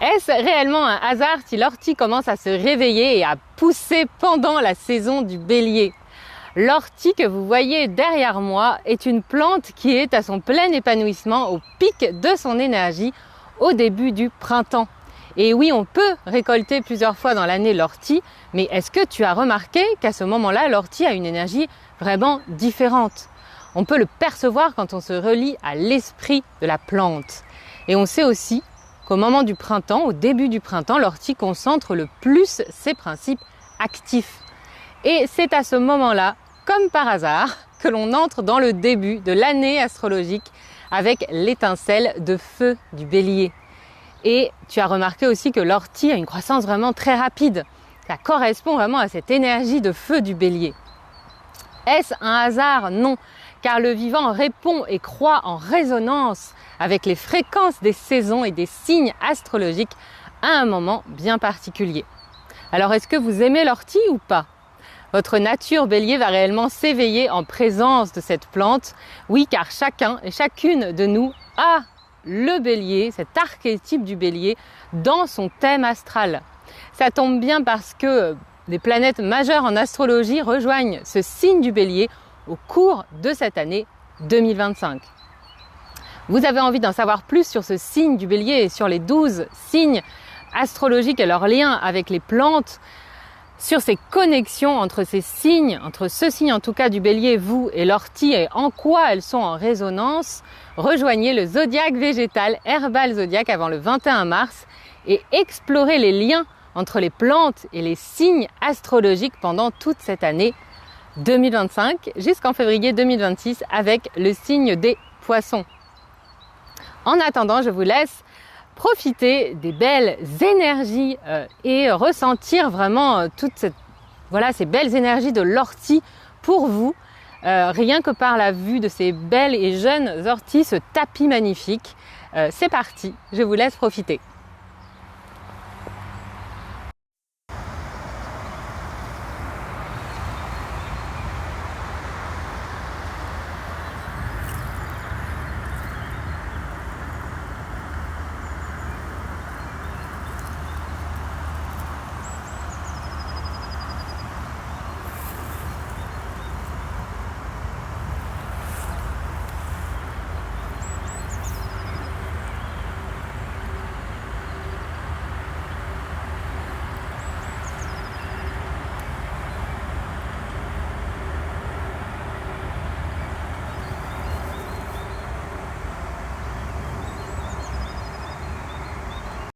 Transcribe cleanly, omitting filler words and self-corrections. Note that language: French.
Est-ce réellement un hasard si l'ortie commence à se réveiller et à pousser pendant la saison du bélier? L'ortie que vous voyez derrière moi est une plante qui est à son plein épanouissement au pic de son énergie au début du printemps. Et oui, on peut récolter plusieurs fois dans l'année l'ortie, mais est-ce que tu as remarqué qu'à ce moment-là, l'ortie a une énergie vraiment différente? On peut le percevoir quand on se relie à l'esprit de la plante. Et on sait aussi qu'au moment du printemps, au début du printemps, l'ortie concentre le plus ses principes actifs. Et c'est à ce moment-là, comme par hasard, que l'on entre dans le début de l'année astrologique avec l'étincelle de feu du bélier. Et tu as remarqué aussi que l'ortie a une croissance vraiment très rapide. Ça correspond vraiment à cette énergie de feu du bélier. Est-ce un hasard? Non, car le vivant répond et croît en résonance avec les fréquences des saisons et des signes astrologiques à un moment bien particulier. Alors est-ce que vous aimez l'ortie ou pas? Votre nature bélier va réellement s'éveiller en présence de cette plante. Oui, car chacun et chacune de nous a le bélier, cet archétype du bélier, dans son thème astral. Ça tombe bien parce que des planètes majeures en astrologie rejoignent ce signe du bélier au cours de cette année 2025. Vous avez envie d'en savoir plus sur ce signe du bélier et sur les 12 signes astrologiques et leurs liens avec les plantes, sur ces connexions entre ces signes, entre ce signe en tout cas du bélier, vous et l'ortie, et en quoi elles sont en résonance, rejoignez le zodiaque végétal Herbal Zodiac avant le 21 mars et explorez les liens entre les plantes et les signes astrologiques pendant toute cette année 2025 jusqu'en février 2026 avec le signe des poissons. En attendant, je vous laisse profiter des belles énergies et ressentir vraiment ces belles énergies de l'ortie pour vous, rien que par la vue de ces belles et jeunes orties, ce tapis magnifique. C'est parti, je vous laisse profiter.